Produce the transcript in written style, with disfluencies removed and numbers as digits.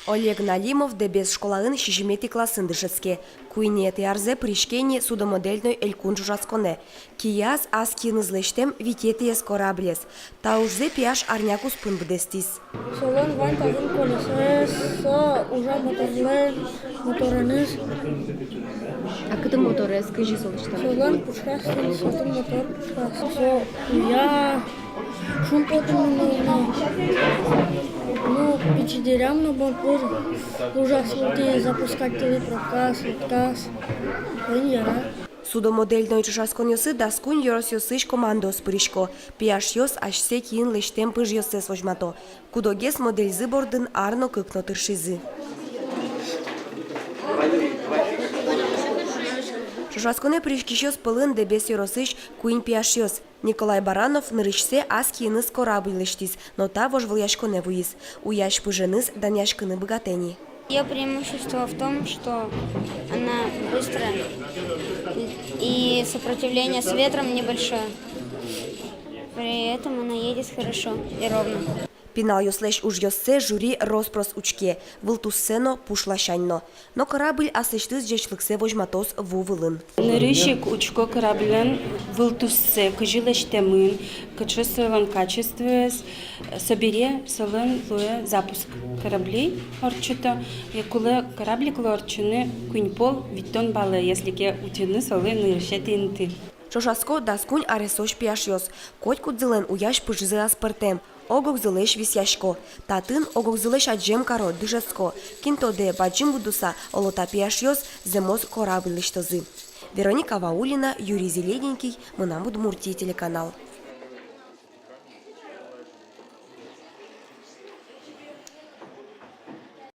Олег Налимов дебес школалын шижимети классын дышецке. Куинети арзе пришкени судомодельной элькун жужасконе. Кияс аскин излештем витетиес кораблес. Таужзе пиаш арнякус пын бдестис. Солон ван тагын колесес, со уже моторенес. А кыты моторес кыжи солыштан? Солон пушкас, сотын мотор пушкас. Со я шум потом пичидерям, но был ужасно запускать телепроказ, отказ. Судомодельной жужасконёсы даскун йоросёсыш командос пыришко. Пиаш йос ашсе киин лештем пыж йосес вожмато. Кудогес модельзы бордын арно кыкно тыршизы. Жужасконе пришкишёс пылын дебес йоросыш куин пиашёс. Николай Баранов нырышсе аз кииныс корабль лештис, но та вожвыл яшконе вуис. Уяш пыженыс дан яшкыны богатени. Ее преимущество в том, что она быстрая и сопротивление с ветром небольшое. При этом она едет хорошо и ровно. Пинал йослеш уж йоссе жюри роспрос учке, вылтуссено пушлашаньно. Но корабль аслештыз жечлыксе вожматос вувылын. Нырышик учко кораблен вылтуссе кыжилештемын, кычысылын качествуес, собере сылын луе запуск кораблей орчуто, и куле кораблик лорчуны куньпол виттон балы, если ке утины сылы нырышетинты. Жужаско даскунь аресош пиашьос, коть кудзылен уяш пыжызы аспартем. Огок зылеш висяшко. Татын огок зылеш аджем каро дыжеско. Кинтоде баджим будуса олота пиашьос земос корабль лиштозы. Вероника Ваулина, Юрий Зелененький, Мынам Удмуртии телеканал.